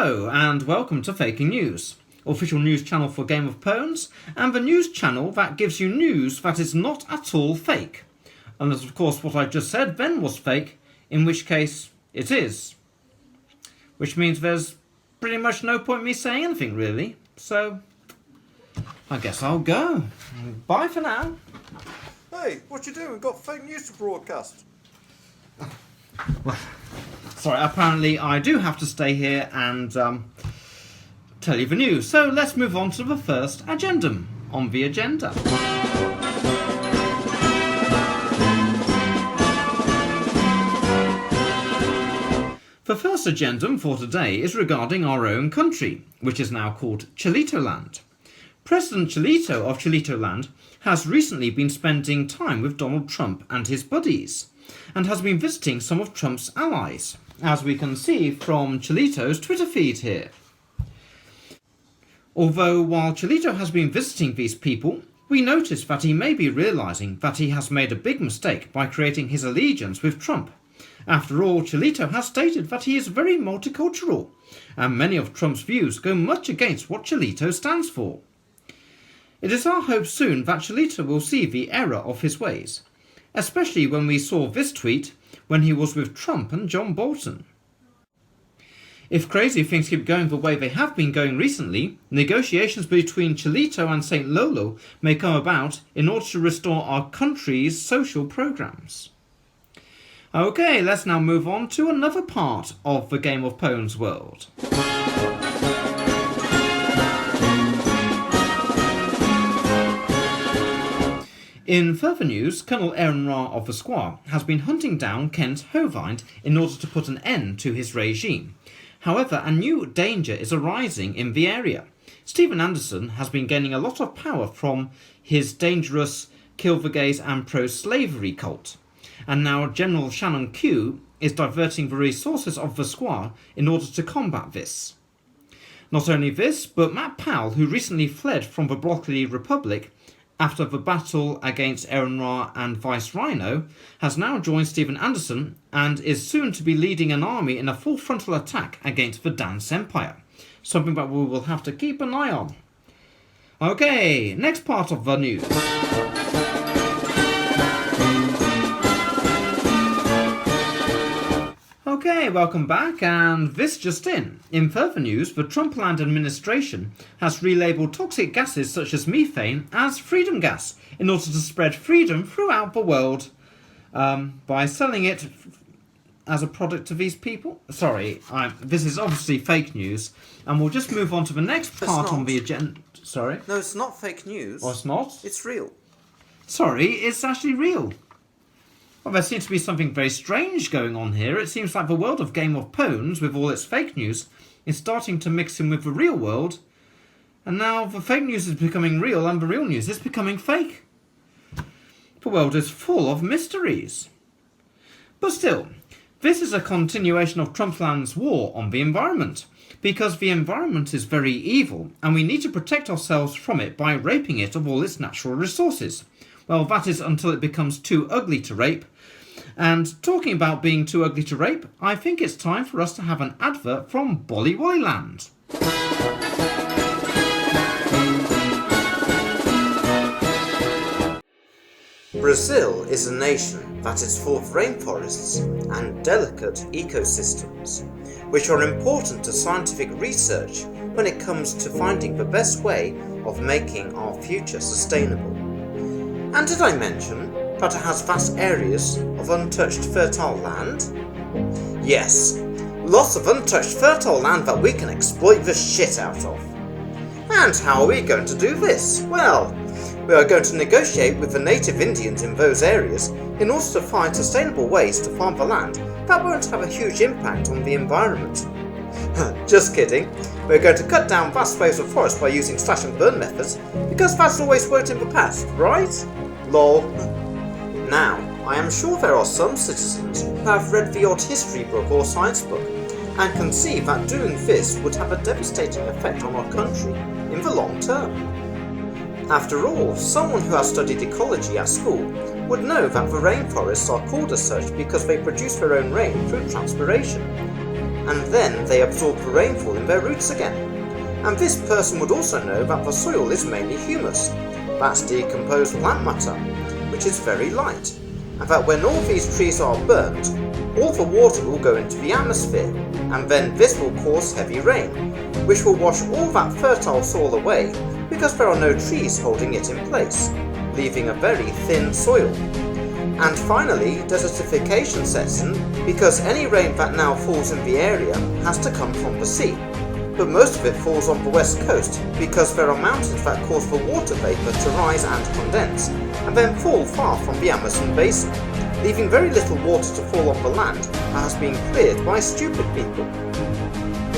Hello and welcome to Faking News, official news channel for Game of Pownes, and the news channel that gives you news that is not at all fake. Unless of course what I've just said then was fake, in which case it is. Which means there's pretty much no point me saying anything really, so I guess I'll go. Bye for now. Hey, what you doing? We've got fake news to broadcast. Well, sorry, apparently I do have to stay here and tell you the news. So let's move on to the first agendum on the agenda. The first agendum for today is regarding our own country, which is now called Chilitoland. President Chilito of Chilitoland has recently been spending time with Donald Trump and his buddies, and has been visiting some of Trump's allies, as we can see from Chilito's Twitter feed here. Although while Chilito has been visiting these people, we notice that he may be realising that he has made a big mistake by creating his allegiance with Trump. After all, Chilito has stated that he is very multicultural, and many of Trump's views go much against what Chilito stands for. It is our hope soon that Chilito will see the error of his ways, especially when we saw this tweet when he was with Trump and John Bolton. If crazy things keep going the way they have been going recently, negotiations between Chilito and St. Lolo may come about in order to restore our country's social programmes. Okay, let's now move on to another part of the Game of Pownes world. In further news, Colonel Aaron Ra of the Squad has been hunting down Kent Hovind in order to put an end to his regime. However, a new danger is arising in the area. Stephen Anderson has been gaining a lot of power from his dangerous kill the gays and pro-slavery cult. And now General Shannon Q is diverting the resources of the Squad in order to combat this. Not only this, but Matt Powell, who recently fled from the Broccoli Republic after the battle against Aaron Ra and Vice Rhino, has now joined Stephen Anderson and is soon to be leading an army in a full frontal attack against the Dance Empire, something that we will have to keep an eye on. Okay, next part of the news. Okay, welcome back, and this just in. In further news, the Trumpland administration has relabelled toxic gases such as methane as freedom gas in order to spread freedom throughout the world by selling it as a product to these people. Sorry, this is obviously fake news, and we'll just move on to the next part on the agenda. Sorry? No, it's not fake news. Oh, it's not? It's real. Sorry, it's actually real. Well, there seems to be something very strange going on here. It seems like the world of Game of Pownes, with all its fake news, is starting to mix in with the real world. And now the fake news is becoming real and the real news is becoming fake. The world is full of mysteries. But still, this is a continuation of Trumpland's war on the environment, because the environment is very evil and we need to protect ourselves from it by raping it of all its natural resources. Well, that is until it becomes too ugly to rape. And talking about being too ugly to rape, I think it's time for us to have an advert from Bollywoodland. Brazil is a nation that is full of rainforests and delicate ecosystems, which are important to scientific research when it comes to finding the best way of making our future sustainable. And did I mention that it has vast areas of untouched fertile land? Yes, lots of untouched fertile land that we can exploit the shit out of. And how are we going to do this? Well, we are going to negotiate with the native Indians in those areas in order to find sustainable ways to farm the land that won't have a huge impact on the environment. Just kidding, we're going to cut down vast swathes of forest by using slash and burn methods, because that's always worked in the past, right? Lol. Now, I am sure there are some citizens who have read the odd history book or science book and can see that doing this would have a devastating effect on our country in the long term. After all, someone who has studied ecology at school would know that the rainforests are called as such because they produce their own rain through transpiration. and then they absorb the rainfall in their roots again. And this person would also know that the soil is mainly humus, that's decomposed plant matter, which is very light, and that when all these trees are burnt, all the water will go into the atmosphere, and then this will cause heavy rain, which will wash all that fertile soil away because there are no trees holding it in place, leaving a very thin soil. And finally, desertification sets in because any rain that now falls in the area has to come from the sea. But most of it falls on the west coast because there are mountains that cause the water vapour to rise and condense, and then fall far from the Amazon basin, leaving very little water to fall on the land that has been cleared by stupid people.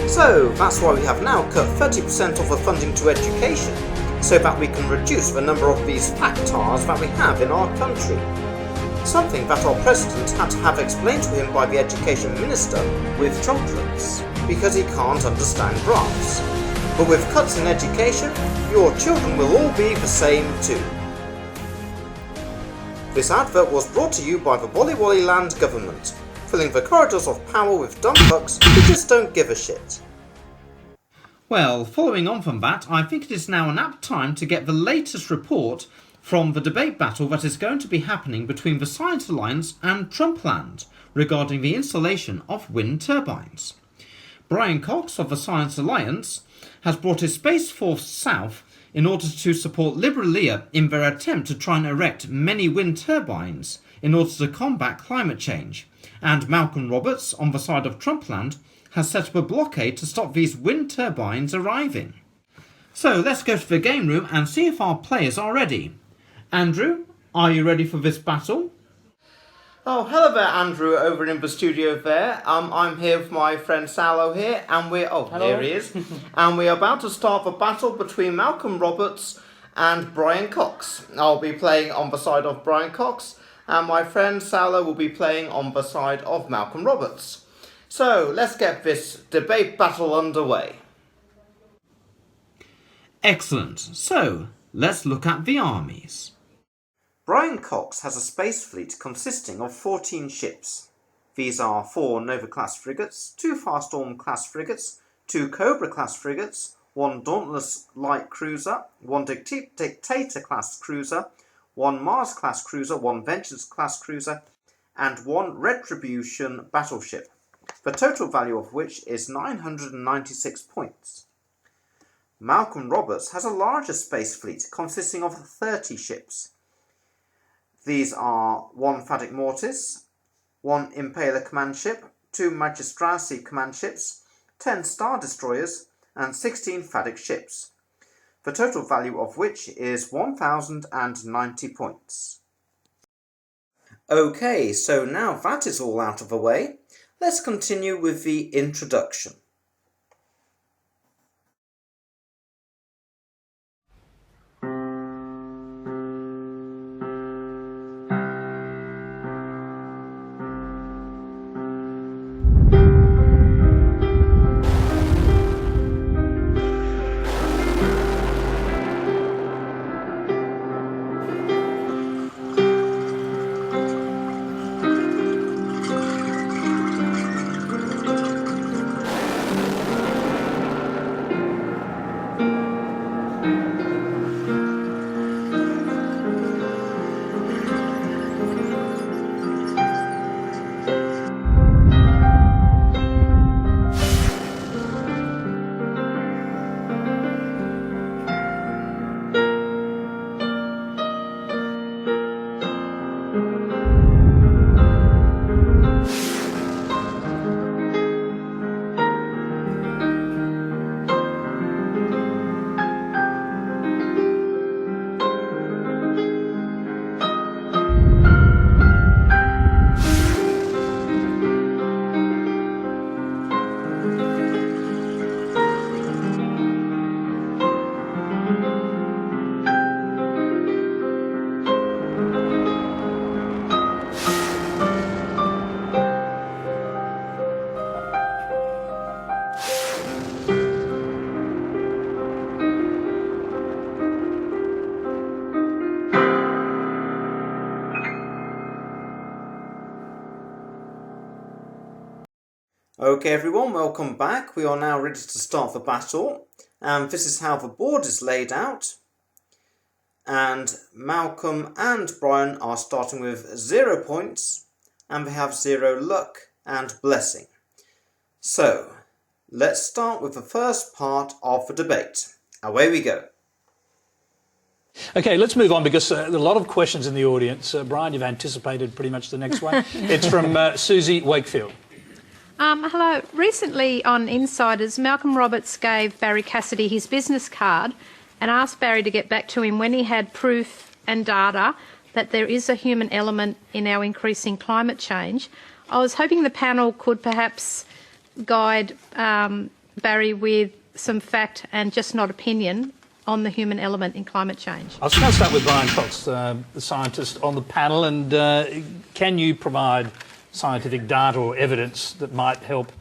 So that's why we have now cut 30% of the funding to education, so that we can reduce the number of these factars that we have in our country. Something that our president had to have explained to him by the education minister with chocolates, because he can't understand graphs. But with cuts in education, your children will all be the same too. This advert was brought to you by the Wollywolly Land government, filling the corridors of power with dumb fucks who just don't give a shit. Well, following on from that, I think it is now an apt time to get the latest report from the debate battle that is going to be happening between the Science Alliance and Trumpland regarding the installation of wind turbines. Brian Cox of the Science Alliance has brought his Space Force south in order to support Liberalia in their attempt to try and erect many wind turbines in order to combat climate change, and Malcolm Roberts on the side of Trumpland has set up a blockade to stop these wind turbines arriving. So let's go to the game room and see if our players are ready. Andrew, are you ready for this battle? Oh, hello there, Andrew, over in the studio there. I'm here with my friend Salo here, and hello. Here he is. And we're about to start the battle between Malcolm Roberts and Brian Cox. I'll be playing on the side of Brian Cox, and my friend Salo will be playing on the side of Malcolm Roberts. So, let's get this debate battle underway. Excellent. So, let's look at the armies. Brian Cox has a space fleet consisting of 14 ships. These are 4 Nova-class frigates, 2 Farstorm-class frigates, 2 Cobra-class frigates, 1 Dauntless light cruiser, 1 Dictator-class cruiser, 1 Mars-class cruiser, 1 Vengeance-class cruiser, and 1 Retribution battleship, the total value of which is 996 points. Malcolm Roberts has a larger space fleet consisting of 30 ships. These are 1 Fadic Mortis, 1 Impaler command ship, 2 Magistracy command ships, 10 Star Destroyers, and 16 Fadic ships, the total value of which is 1090 points. Okay, so now that is all out of the way, let's continue with the introduction. Okay everyone, welcome back. We are now ready to start the battle. And this is how the board is laid out. And Malcolm and Brian are starting with 0 points, and they have 0 luck and blessing. So, let's start with the first part of the debate. Away we go. Okay, let's move on because there are a lot of questions in the audience. Brian, you've anticipated pretty much the next one. It's from Susie Wakefield. Hello. Recently on Insiders, Malcolm Roberts gave Barry Cassidy his business card and asked Barry to get back to him when he had proof and data that there is a human element in our increasing climate change. I was hoping the panel could perhaps guide Barry with some fact and just not opinion on the human element in climate change. I was going to start with Brian Cox, the scientist on the panel, and can you provide scientific data or evidence that might help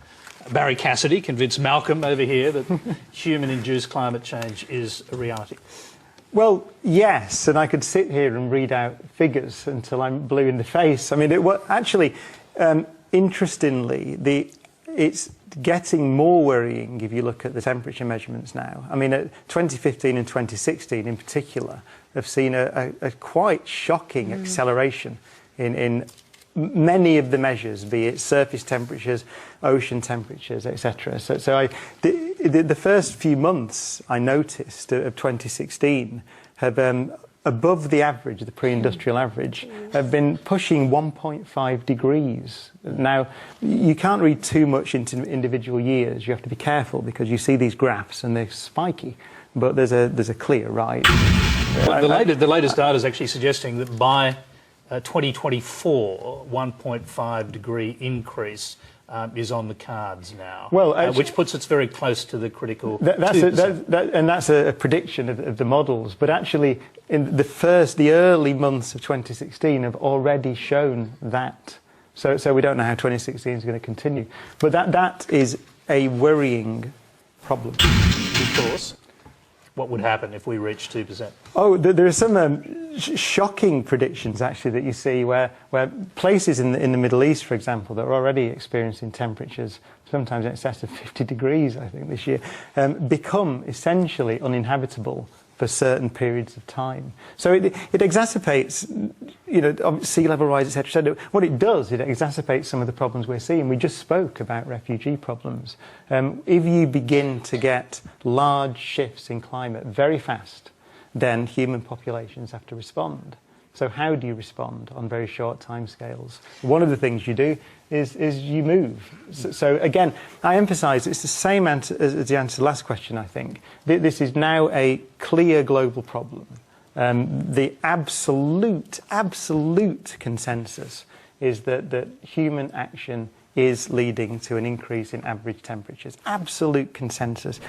Barry Cassidy convince Malcolm over here that human-induced climate change is a reality? Well, yes, and I could sit here and read out figures until I'm blue in the face. I mean, interestingly, it's getting more worrying if you look at the temperature measurements now. I mean, 2015 and 2016 in particular have seen a quite shocking acceleration in many of the measures, be it surface temperatures, ocean temperatures, etc. So the first few months I noticed of 2016 have above the average, the pre-industrial average, have been pushing 1.5 degrees. Now, you can't read too much into individual years. You have to be careful because you see these graphs and they're spiky, but there's a clear rise. Well, the latest data is actually suggesting that by 2024, 1.5 degree increase is on the cards now, which puts us very close to the critical 2%. And that's a prediction of the models. But actually, in the early months of 2016 have already shown that. So we don't know how 2016 is going to continue. But that is a worrying problem. Because what would happen if we reach 2%? Oh, there are some shocking predictions, actually, that you see where places in the Middle East, for example, that are already experiencing temperatures sometimes in excess of 50 degrees, I think, this year, become essentially uninhabitable for certain periods of time. So it exacerbates, sea level rise, etc. So what it does, it exacerbates some of the problems we're seeing. We just spoke about refugee problems. If you begin to get large shifts in climate very fast, then human populations have to respond. So how do you respond on very short timescales? One of the things you do is you move. So again, I emphasise it's the same answer as the answer to the last question, I think. This is now a clear global problem. The absolute consensus is that human action is leading to an increase in average temperatures. Absolute consensus.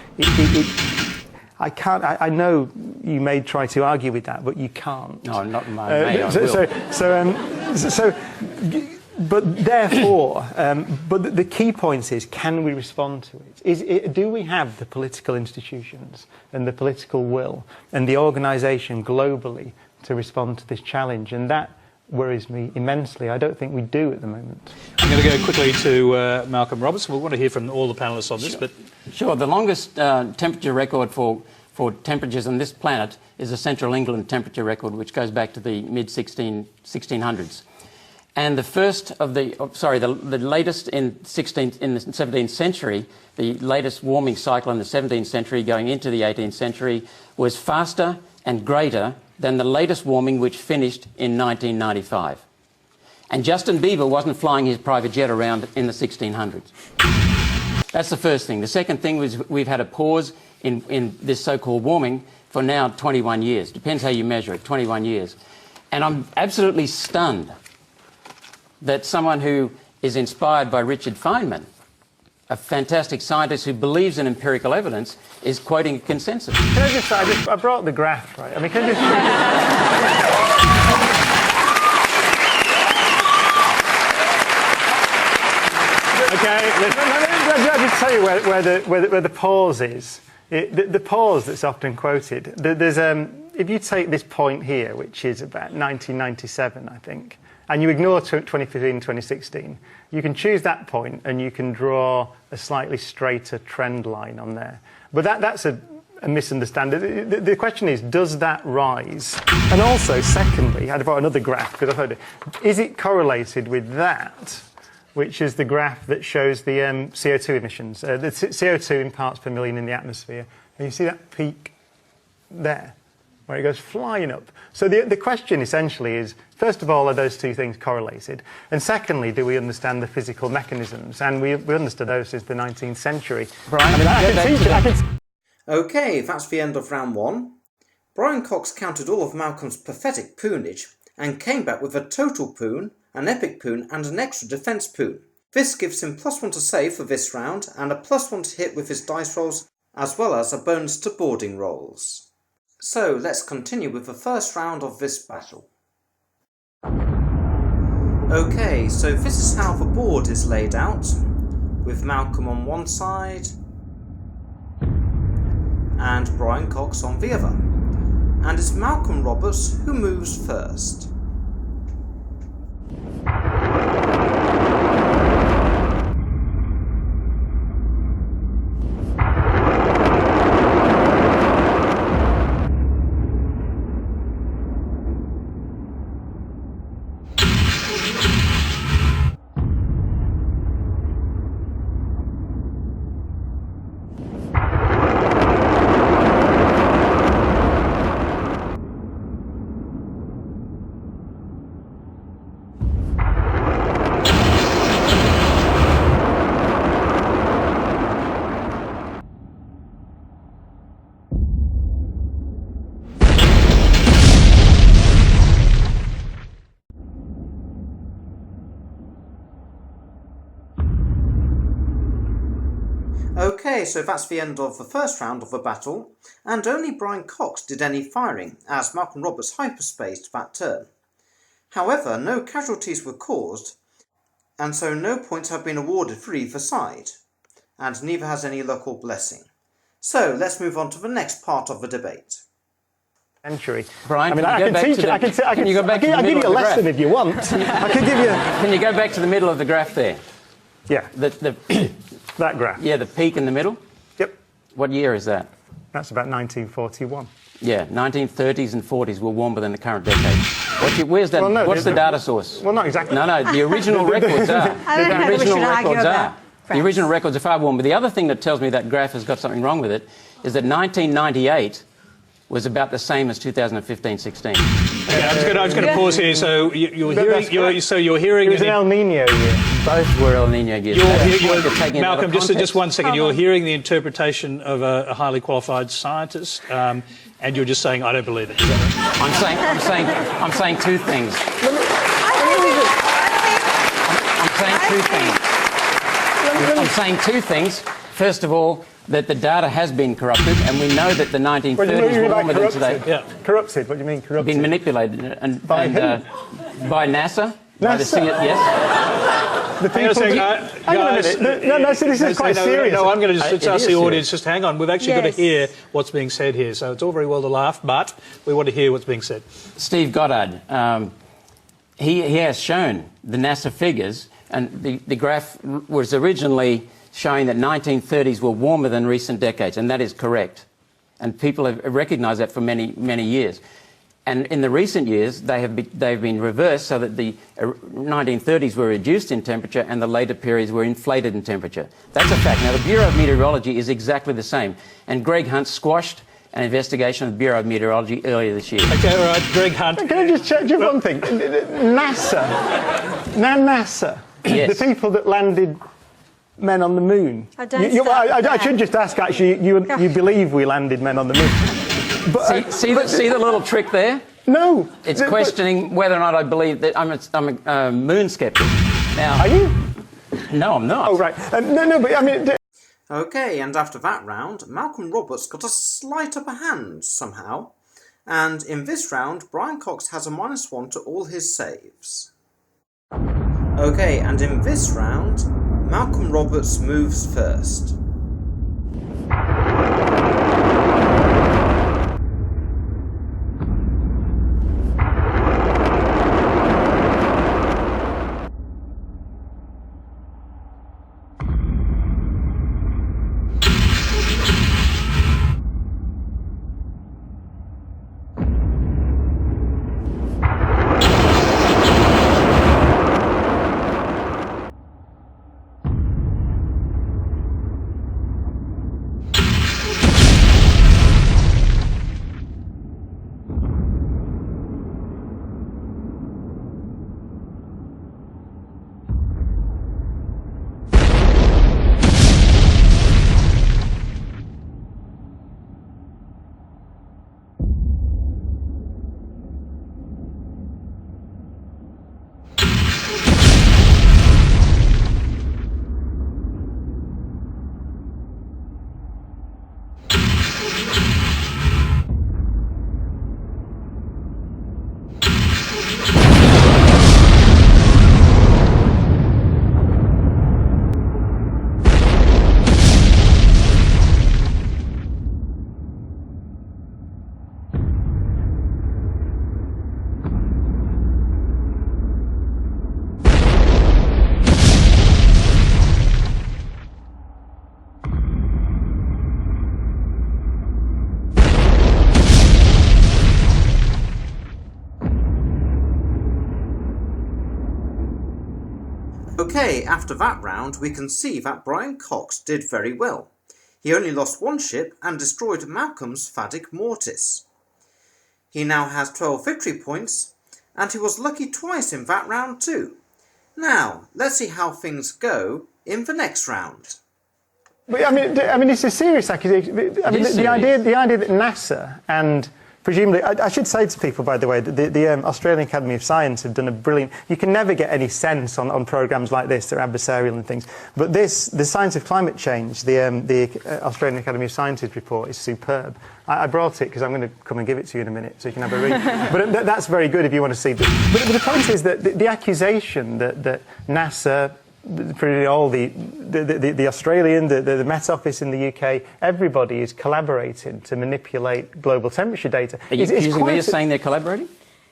I know you may try to argue with that, but you can't. No, not in my but therefore, but the key point is, can we respond to it? Do we have the political institutions and the political will and the organisation globally to respond to this challenge? And that worries me immensely. I don't think we do at the moment. I'm going to go quickly to Malcolm Roberts. We want to hear from all the panellists on this. Sure. The longest temperature record for temperatures on this planet is a Central England temperature record, which goes back to the mid-1600s. And the latest in the 17th century, the latest warming cycle in the 17th century going into the 18th century was faster and greater than the latest warming, which finished in 1995. And Justin Bieber wasn't flying his private jet around in the 1600s. That's the first thing. The second thing was we've had a pause in this so-called warming for now 21 years. Depends how you measure it, 21 years. And I'm absolutely stunned that someone who is inspired by Richard Feynman, a fantastic scientist who believes in empirical evidence, is quoting a consensus. Can I brought the graph, right? I mean, can I just... Let me just tell you where the pause is. The pause that's often quoted. There's if you take this point here, which is about 1997, I think, and you ignore 2015, 2016, you can choose that point and you can draw a slightly straighter trend line on there. But that's a misunderstanding. The question is, does that rise? And also, secondly, I'd brought another graph because I've heard it. Is it correlated with that, which is the graph that shows the CO2 emissions, the CO2 in parts per million in the atmosphere? And you see that peak there, where it goes flying up. So the question essentially is, first of all, are those two things correlated? And secondly, do we understand the physical mechanisms? And we understood those since the 19th century. Brian, Okay, that's the end of round 1. Brian Cox counted all of Malcolm's pathetic pwnage and came back with a total pwn, an epic pwn and an extra defence pwn. This gives him +1 to save for this round and a +1 to hit with his dice rolls, as well as a bonus to boarding rolls. So let's continue with the first round of this battle. Okay, so this is how the board is laid out, with Malcolm on one side and Brian Cox on the other. And it's Malcolm Roberts who moves first. Okay, so that's the end of the first round of the battle, and only Brian Cox did any firing, as Malcolm Roberts hyperspaced that turn. However, no casualties were caused, and so no points have been awarded for either side, and neither has any luck or blessing. So let's move on to the next part of the debate. Century. Brian, I can teach you. I can give you a lesson if you want. I can give you. Can you go back to the middle of the graph there? Yeah. That graph. Yeah, the peak in the middle. Yep. What year is that? That's about 1941. Yeah, 1930s and 40s were warmer than the current decade. Where's that? Well, no, what's the data source? Well, not exactly. No, the original records are. I don't know, we should argue about The original records are far warmer. The other thing that tells me that graph has got something wrong with it is that 1998 was about the same as 2015-16. Okay, I'm just going to pause here. So you're hearing. It was an El Nino year. Both were El Nino years. Malcolm, just 1 second. You're hearing the interpretation of a highly qualified scientist, and you're just saying, I don't believe it. Is that right? I'm saying two things. I'm saying two things. First of all, that the data has been corrupted, and we know that the 1930s were warmer than today. Yeah. Corrupted? What do you mean corrupted? Been manipulated By NASA. By the yes. The people. Hang on a minute. No, so this is quite serious. No, I'm going to just ask the audience, just hang on. We've actually got to hear what's being said here. So it's all very well to laugh, but we want to hear what's being said. Steve Goddard, he has shown the NASA figures, and the graph was originally showing that 1930s were warmer than recent decades, and that is correct. And people have recognised that for many, many years. And in the recent years, they've been reversed so that the 1930s were reduced in temperature and the later periods were inflated in temperature. That's a fact. Now, the Bureau of Meteorology is exactly the same. And Greg Hunt squashed an investigation of the Bureau of Meteorology earlier this year. OK, all right, Greg Hunt. Can I just check one thing? NASA. Now, NASA. Yes. The people that landed men on the moon. I should just ask, actually, you believe we landed men on the moon? But, see the little trick there? No. It's questioning whether or not I believe that I'm a moon skeptic. Now, are you? No, I'm not. Oh, right. No, but I mean... Okay, and after that round, Malcolm Roberts got a slight upper hand somehow. And in this round, Brian Cox has a -1 to all his saves. Okay, and in this round, Malcolm Roberts moves first. Okay, after that round, we can see that Brian Cox did very well. He only lost one ship and destroyed Malcolm's Phatic Mortis. He now has 12 victory points, and he was lucky twice in that round too. Now, let's see how things go in the next round. But, I mean, it's a serious accusation. I mean, the idea that NASA and presumably, I should say to people, by the way, that the Australian Academy of Science have done a brilliant. You can never get any sense on programmes like this. They're adversarial and things. But the Science of Climate Change, the Australian Academy of Sciences report is superb. I brought it because I'm going to come and give it to you in a minute, so you can have a read. But that's very good if you want to see. But the point is that the accusation that NASA, pretty all the Australian, the Met Office in the UK, everybody is collaborating to manipulate global temperature data. Are you accusing me of saying they're collaborating?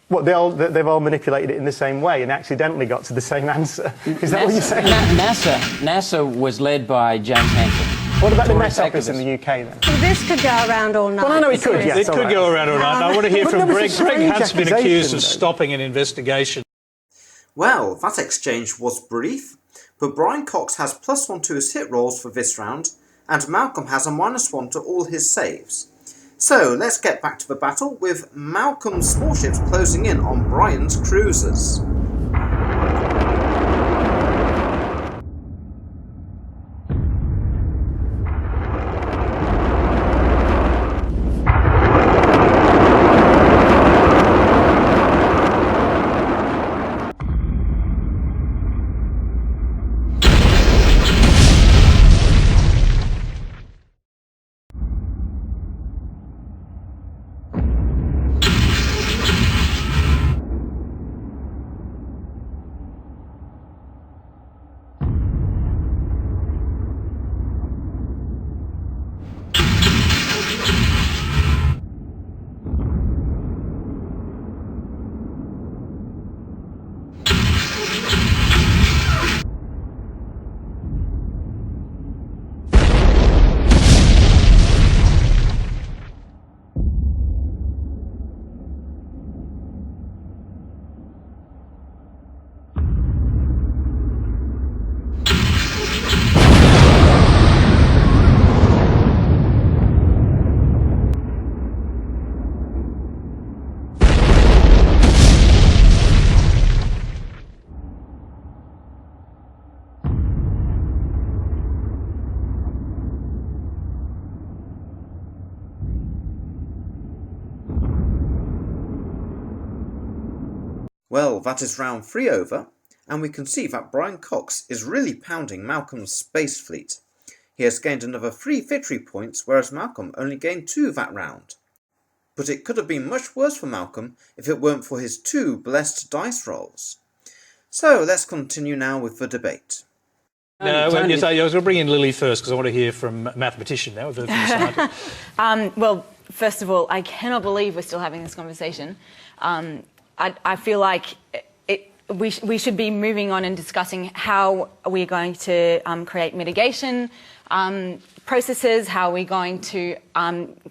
Well, they've all manipulated it in the same way and accidentally got to the same answer. Is that what you're saying? NASA was led by James Hansen. What about the Met Office in the UK then? Well, this could go around all night. Well, I know it could, yes. It could go around all night. I want to hear from Greg. Greg has been accused of though. stopping an investigation. Well, that exchange was brief, but Brian Cox has +1 to his hit rolls for this round, and Malcolm has a -1 to all his saves. So let's get back to the battle with Malcolm's small ships closing in on Brian's cruisers. Well, that is round 3 over, and we can see that Brian Cox is really pounding Malcolm's space fleet. He has gained another 3 victory points, whereas Malcolm only gained 2 that round. But it could have been much worse for Malcolm if it weren't for his 2 blessed dice rolls. So let's continue now with the debate. No, I was going to bring in Lily first because I want to hear from a mathematician now. We've heard from the scientist. Well, first of all, I cannot believe we're still having this conversation. I feel like we should be moving on and discussing how we're going to create mitigation processes, how we're going to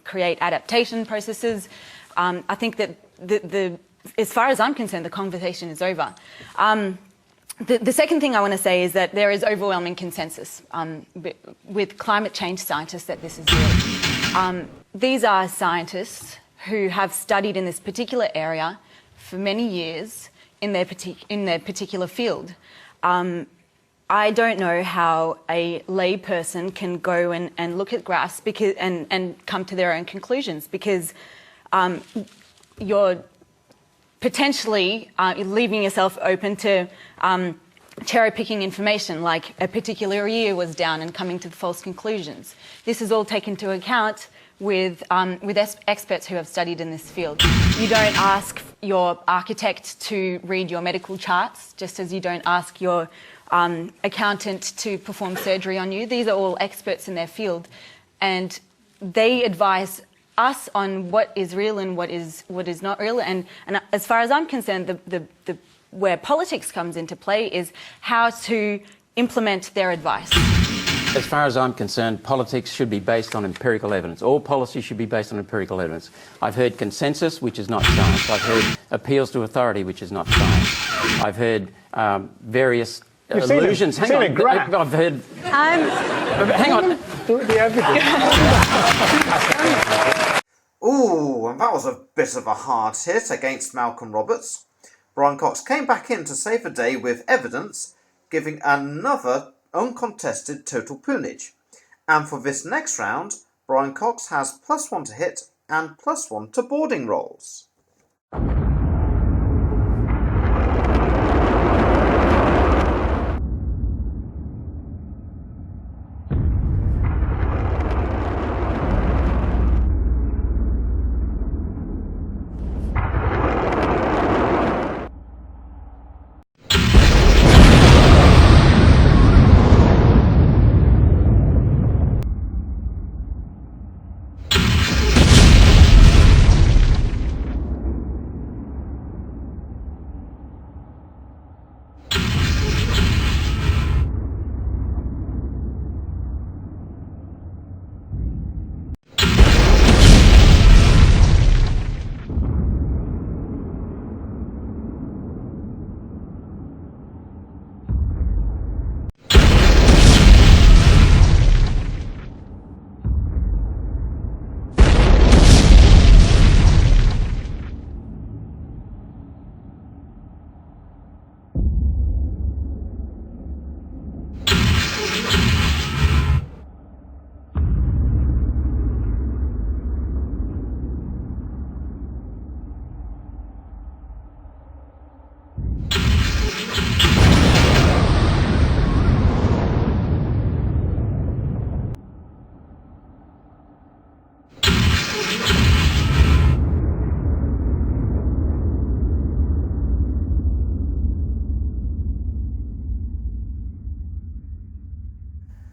create adaptation processes. I think that as far as I'm concerned, the conversation is over. The second thing I want to say is that there is overwhelming consensus with climate change scientists that this is real. These are scientists who have studied in this particular area for many years in their particular field. I don't know how a lay person can go and look at graphs and come to their own conclusions, because you're potentially leaving yourself open to cherry-picking information, like a particular year was down and coming to false conclusions. This is all taken into account with experts who have studied in this field. You don't ask your architect to read your medical charts, just as you don't ask your accountant to perform surgery on you. These are all experts in their field, and they advise us on what is real and what is not real. And as far as I'm concerned, where politics comes into play is how to implement their advice. As far as I'm concerned, politics should be based on empirical evidence. All policy should be based on empirical evidence. I've heard consensus, which is not science. I've heard appeals to authority, which is not science. I've heard various You've illusions. Seen a graph. I've heard. Hang on. The evidence. Ooh, and that was a bit of a hard hit against Malcolm Roberts. Brian Cox came back in to save the day with evidence, giving another uncontested total pwnage. And for this next round, Brian Cox has +1 to hit and +1 to boarding rolls.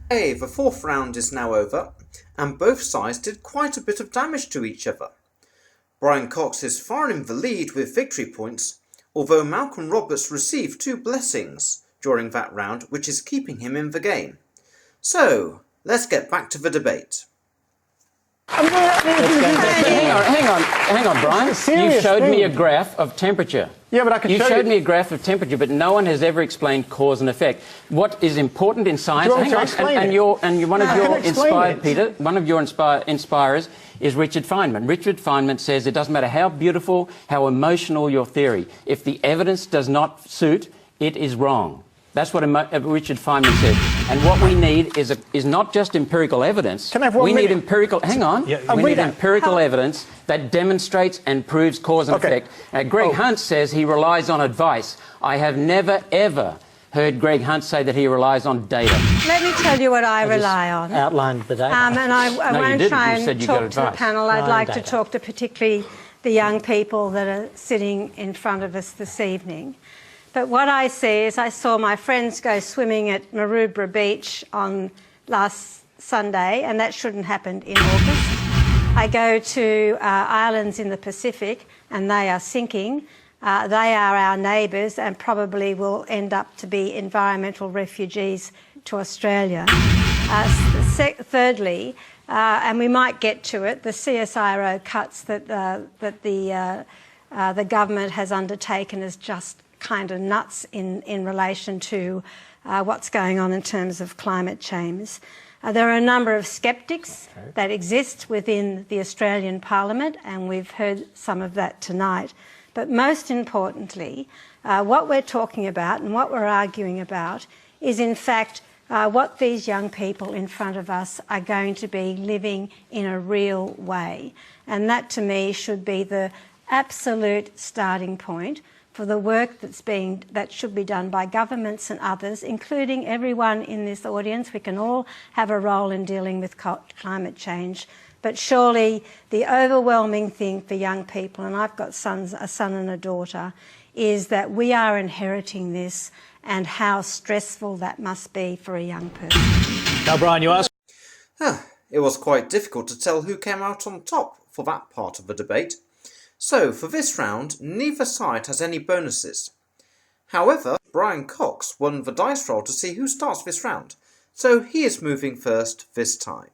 Okay, the fourth round is now over, and both sides did quite a bit of damage to each other. Brian Cox is far in the lead with victory points, although Malcolm Roberts received 2 blessings during that round, which is keeping him in the game. So, let's get back to the debate. Hang on, Brian. You showed me a graph of temperature. Yeah, but I can show you. You showed me a graph of temperature, but no one has ever explained cause and effect. What is important in science? One of your inspirers is Richard Feynman. Richard Feynman says it doesn't matter how beautiful, how emotional your theory. If the evidence does not suit, it is wrong. That's what Richard Feynman said. And what we need is not just empirical evidence. Can I have 1 minute? We need empirical. Hang on. Yeah, we need empirical evidence that demonstrates and proves cause and effect. Greg Hunt says he relies on advice. I have never ever heard Greg Hunt say that he relies on data. Let me tell you what I rely on. Outlined the data. And I won't try You said and you got talk to the advice. panel. I'd like to data. talk to particularly the young people that are sitting in front of us this evening. But what I see is I saw my friends go swimming at Maroubra Beach on last Sunday, and that shouldn't happen in August. I go to islands in the Pacific, and they are sinking. They are our neighbours and probably will end up to be environmental refugees to Australia. Thirdly, and we might get to it, the CSIRO cuts that the government has undertaken is just kind of nuts in relation to what's going on in terms of climate change. There are a number of sceptics that exist within the Australian Parliament, and we've heard some of that tonight. But most importantly, what we're talking about and what we're arguing about is in fact what these young people in front of us are going to be living in a real way. And that to me should be the absolute starting point for the work that should be done by governments and others, including everyone in this audience. We can all have a role in dealing with climate change. But surely the overwhelming thing for young people, and I've got a son and a daughter, is that we are inheriting this and how stressful that must be for a young person. Now, Brian, you asked... It was quite difficult to tell who came out on top for that part of the debate. So, for this round, neither side has any bonuses. However, Brian Cox won the dice roll to see who starts this round, so he is moving first this time.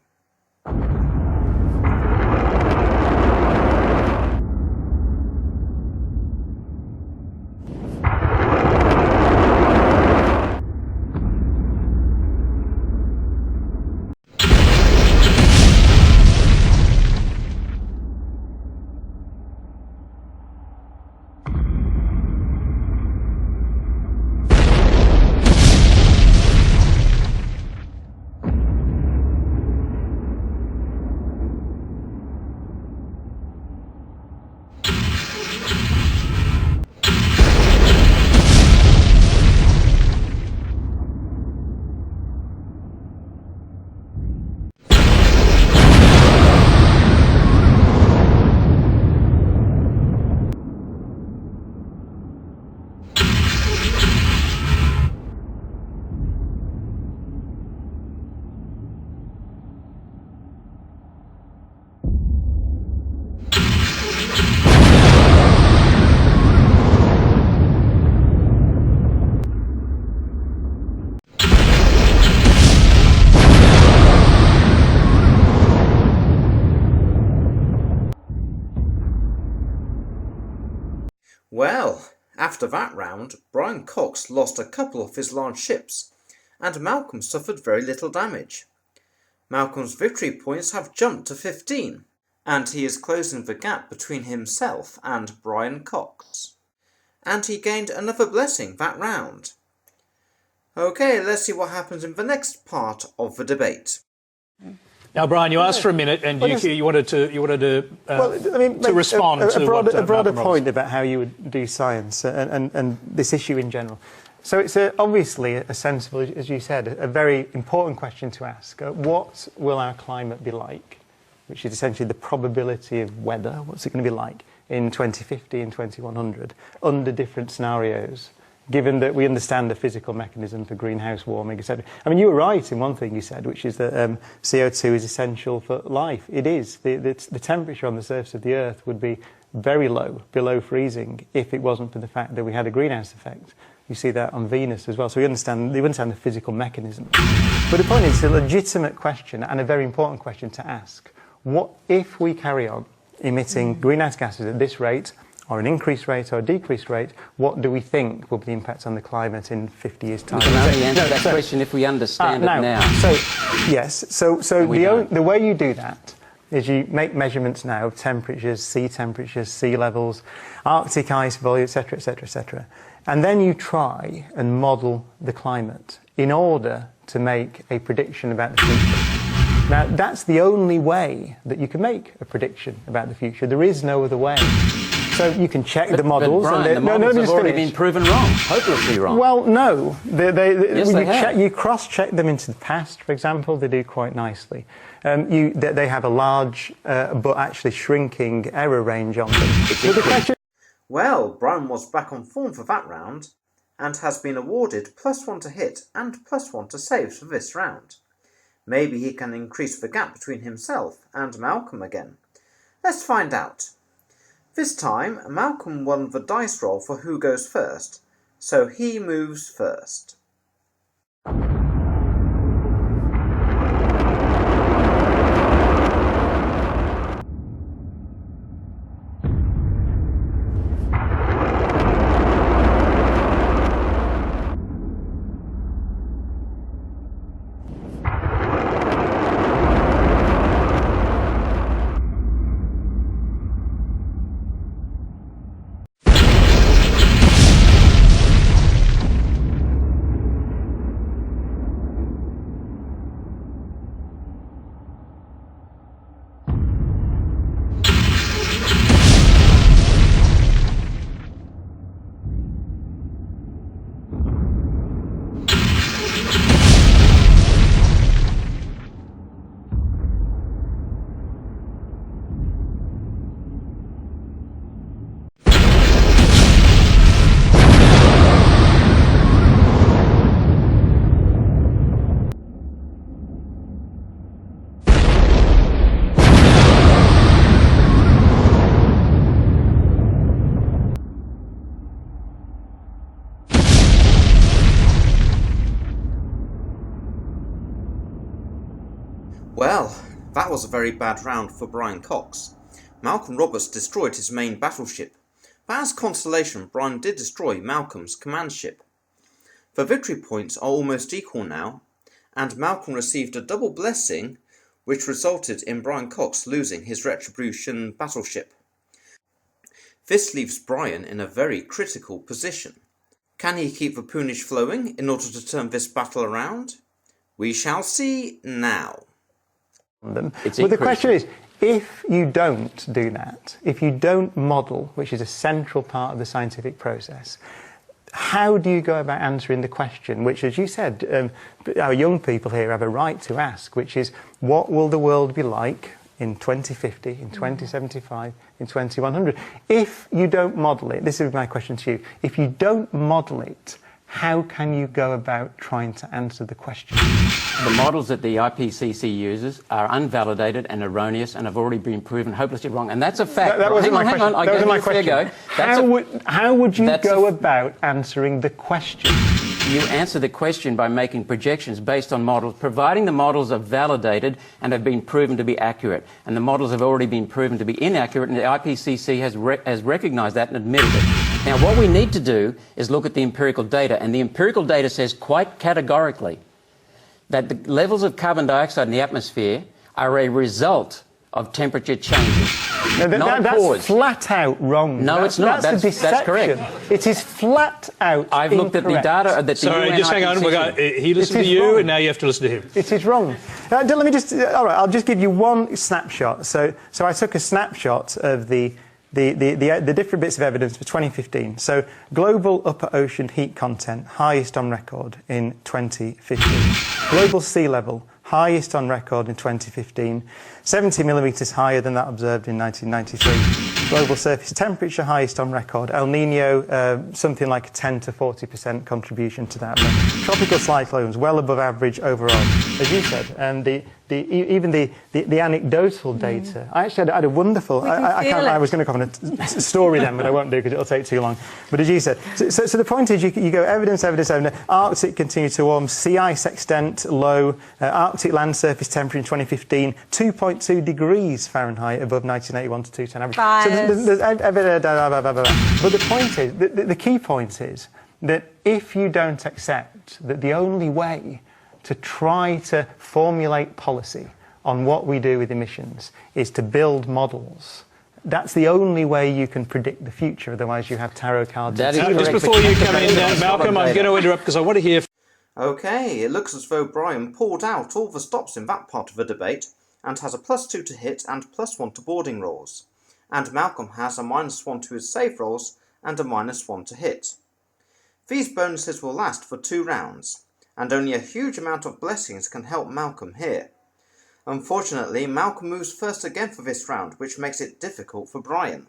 Well, after that round, Brian Cox lost a couple of his large ships, and Malcolm suffered very little damage. Malcolm's victory points have jumped to 15, and he is closing the gap between himself and Brian Cox. And he gained another blessing that round. Okay, let's see what happens in the next part of the debate. Now, Brian, you asked for a minute, and you wanted to respond to a broader Malcolm point about how you would do science and this issue in general. So it's obviously a sensible, as you said, a very important question to ask. What will our climate be like? Which is essentially the probability of weather. What's it going to be like in 2050 and 2100 under different scenarios, given that we understand the physical mechanism for greenhouse warming, etc. I mean, you were right in one thing you said, which is that CO2 is essential for life. It is. The temperature on the surface of the Earth would be very low, below freezing, if it wasn't for the fact that we had a greenhouse effect. You see that on Venus as well. So we understand the physical mechanism. But the point is, it's a legitimate question and a very important question to ask. What if we carry on emitting greenhouse gases at this rate, or an increased rate or a decreased rate, what do we think will be the impact on the climate in 50 years' time? We can only answer that question if we understand it now. So, yes. So the way you do that is you make measurements now of temperatures, sea levels, Arctic ice volume, etc., etc., etc. And then you try and model the climate in order to make a prediction about the future. Now, that's the only way that you can make a prediction about the future. There is no other way. So you can check the models. But Brian, the models have already been proven wrong, hopelessly wrong. Well, no. Yes, you cross-check them into the past, for example. They do quite nicely. They have a large but actually shrinking error range on them. Well, Brian was back on form for that round, and has been awarded +1 to hit and +1 to saves for this round. Maybe he can increase the gap between himself and Malcolm again. Let's find out. This time, Malcolm won the dice roll for who goes first, so he moves first. Well, that was a very bad round for Brian Cox. Malcolm Roberts destroyed his main battleship, but as consolation, Brian did destroy Malcolm's command ship. The victory points are almost equal now, and Malcolm received a double blessing, which resulted in Brian Cox losing his Retribution battleship. This leaves Brian in a very critical position. Can he keep the Pwnage flowing in order to turn this battle around? We shall see now. But the question is, if you don't do that, if you don't model, which is a central part of the scientific process, how do you go about answering the question, which, as you said, our young people here have a right to ask, which is, what will the world be like in 2050, in 2075, in 2100? If you don't model it, this is my question to you, if you don't model it, how can you go about trying to answer the question? The models that the IPCC uses are unvalidated and erroneous and have already been proven hopelessly wrong. And that's a fact. That wasn't my question. That wasn't my question. How would you go about answering the question? You answer the question by making projections based on models, providing the models are validated and have been proven to be accurate. And the models have already been proven to be inaccurate, and the IPCC has recognised that and admitted it. Now, what we need to do is look at the empirical data, and the empirical data says quite categorically that the levels of carbon dioxide in the atmosphere are a result of temperature changes. No, not that's cause. flat out wrong. No, it's not. That's correct. It is flat out I've looked at the incorrect. data that the Sorry, just hang on. He listened to you, and now you have to listen to him. It is wrong. Let me just. All right, I'll just give you one snapshot. So I took a snapshot of the different bits of evidence for 2015. So global upper ocean heat content, highest on record in 2015. Global sea level, highest on record in 2015. 70 millimetres higher than that observed in 1993. Global surface temperature, highest on record. El Nino, something like a 10 to 40% contribution to that. Tropical cyclones, well above average overall. As you said, and even the anecdotal data. I actually had a wonderful. I was going to comment on a story then, but I won't do because it'll take too long. But as you said, so the point is, you go evidence. Arctic continues to warm. Sea ice extent low. Arctic land surface temperature in 2015 2.2 degrees Fahrenheit above 1981 to 210 average. So there's evidence. But the point is, the key point is that if you don't accept that the only way to try to formulate policy on what we do with emissions is to build models, that's the only way you can predict the future. Otherwise, you have tarot cards. Just before you come in, Malcolm, I'm going to interrupt because I want to hear. Okay, it looks as though Brian pulled out all the stops in that part of the debate and has a +2 to hit and +1 to boarding rolls. And Malcolm has a -1 to his save rolls and a -1 to hit. These bonuses will last for 2 rounds, and only a huge amount of blessings can help Malcolm here. Unfortunately, Malcolm moves first again for this round, which makes it difficult for Brian.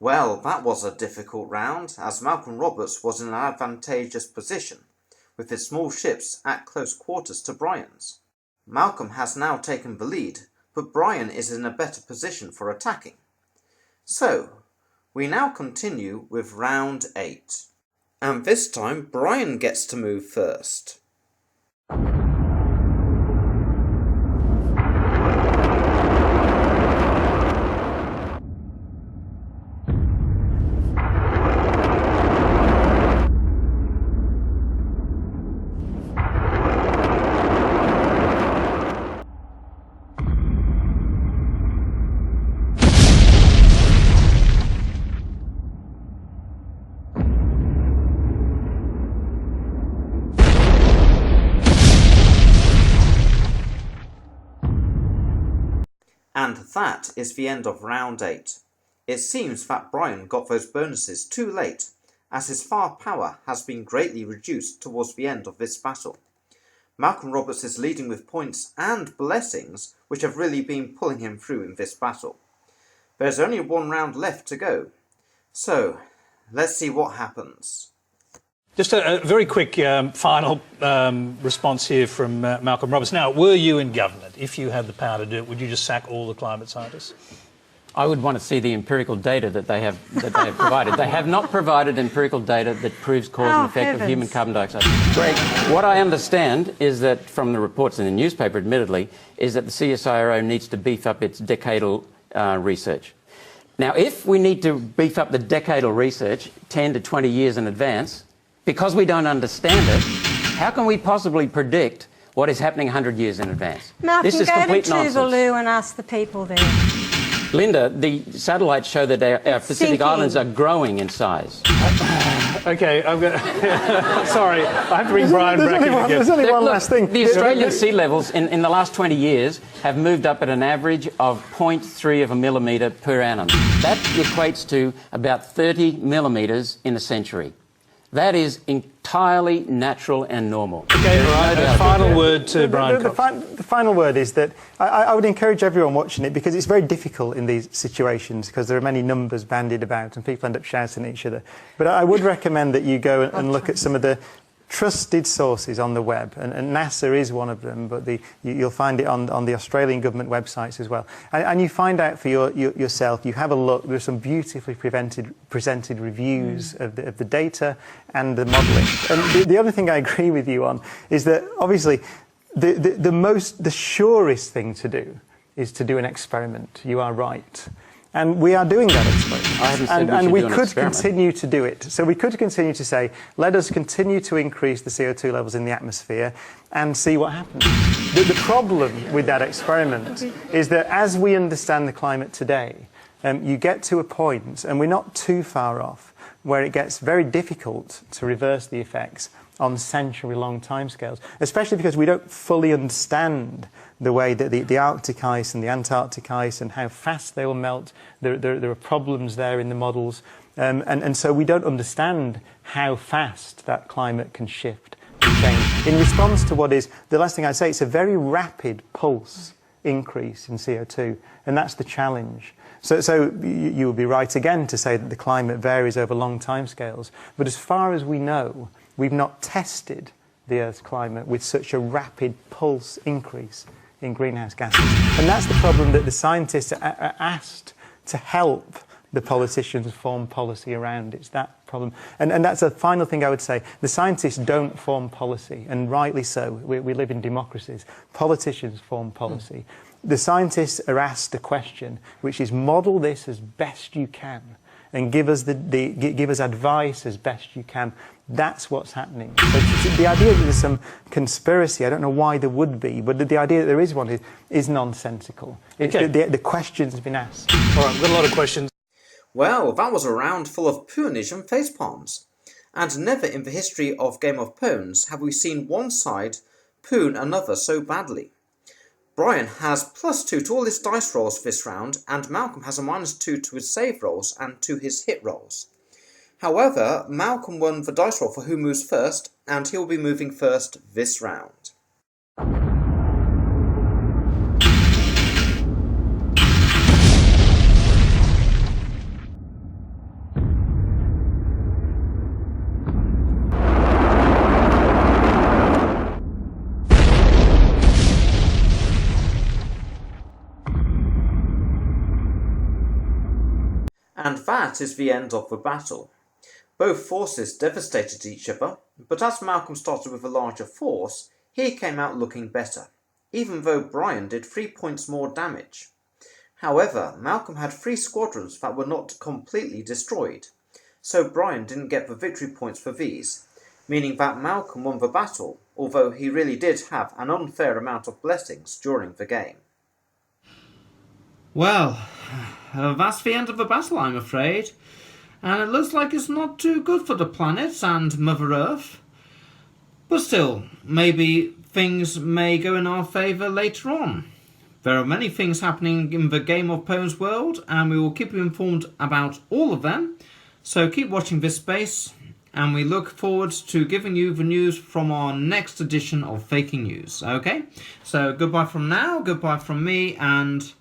Well, that was a difficult round, as Malcolm Roberts was in an advantageous position, with his small ships at close quarters to Brian's. Malcolm has now taken the lead, but Brian is in a better position for attacking. So, we now continue with round 8. And this time, Brian gets to move first. And that is the end of round 8. It seems that Brian got those bonuses too late, as his firepower has been greatly reduced towards the end of this battle. Malcolm Roberts is leading with points and blessings, which have really been pulling him through in this battle. There's only 1 round left to go, so let's see what happens. Just a very quick final response here from Malcolm Roberts. Now, were you in government, if you had the power to do it, would you just sack all the climate scientists? I would want to see the empirical data that they have provided. They have not provided empirical data that proves cause and effect of human carbon dioxide. Greg, what I understand is that, from the reports in the newspaper, admittedly, is that the CSIRO needs to beef up its decadal research. Now, if we need to beef up the decadal research 10 to 20 years in advance, because we don't understand it, how can we possibly predict what is happening 100 years in advance? Malcolm, this is complete go to nonsense. Tuvalu and ask the people there. Linda, the satellites show that our Pacific Islands are growing in size. Okay, I'm going sorry, I have to bring Brian back in again. There's only one last thing. The Australian sea levels in the last 20 years have moved up at an average of 0.3 of a millimetre per annum. That equates to about 30 millimetres in a century. That is entirely natural and normal. Okay, right. A final word to Brian Cox. The final word is that I would encourage everyone watching it, because it's very difficult in these situations because there are many numbers bandied about and people end up shouting at each other. But I would recommend that you go and look at some of the trusted sources on the web, and NASA is one of them, but you'll find it on the Australian government websites as well. And you find out for yourself, you have a look, there's some beautifully presented reviews of the data and the modelling. And the other thing I agree with you on is that obviously the surest thing to do is to do an experiment. You are right. And we are doing that experiment. And we could continue to do it. So we could continue to say, let us continue to increase the CO2 levels in the atmosphere and see what happens. The problem with that experiment is that as we understand the climate today, you get to a point, and we're not too far off, where it gets very difficult to reverse the effects on century-long timescales, especially because we don't fully understand the way that the Arctic ice and the Antarctic ice and how fast they will melt. There are problems there in the models. And so we don't understand how fast that climate can shift and change. In response to what is, the last thing I'd say, it's a very rapid pulse increase in CO2, and that's the challenge. So you would be right again to say that the climate varies over long timescales. But as far as we know, we've not tested the Earth's climate with such a rapid pulse increase in greenhouse gases. And that's the problem that the scientists are asked to help the politicians form policy around. It's that problem. And that's a final thing I would say. The scientists don't form policy, and rightly so. We live in democracies. Politicians form policy. The scientists are asked a question, which is model this as best you can and give us give us advice as best you can. That's what's happening. So the idea that there's some conspiracy, I don't know why there would be, but the idea that there is one is nonsensical. Okay. The questions have been asked. All right, we've got a lot of questions. Well, that was a round full of pwnage and facepalms. And never in the history of Game of Pownes have we seen one side poon another so badly. Brian has +2 to all his dice rolls this round, and Malcolm has a -2 to his save rolls and to his hit rolls. However, Malcolm won the dice roll for who moves first, and he'll be moving first this round. And that is the end of the battle. Both forces devastated each other, but as Malcolm started with a larger force, he came out looking better, even though Brian did 3 points more damage. However, Malcolm had 3 squadrons that were not completely destroyed, so Brian didn't get the victory points for these, meaning that Malcolm won the battle, although he really did have an unfair amount of blessings during the game. Well, that's the end of the battle, I'm afraid. And it looks like it's not too good for the planet and Mother Earth. But still, maybe things may go in our favour later on. There are many things happening in the Game of Pownes world, and we will keep you informed about all of them. So keep watching this space, and we look forward to giving you the news from our next edition of Faking News. Okay? So goodbye from now, goodbye from me, and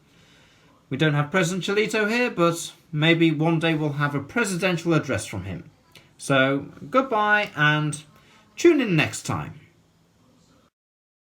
we don't have President Cholito here, but maybe one day we'll have a presidential address from him. So goodbye, and tune in next time.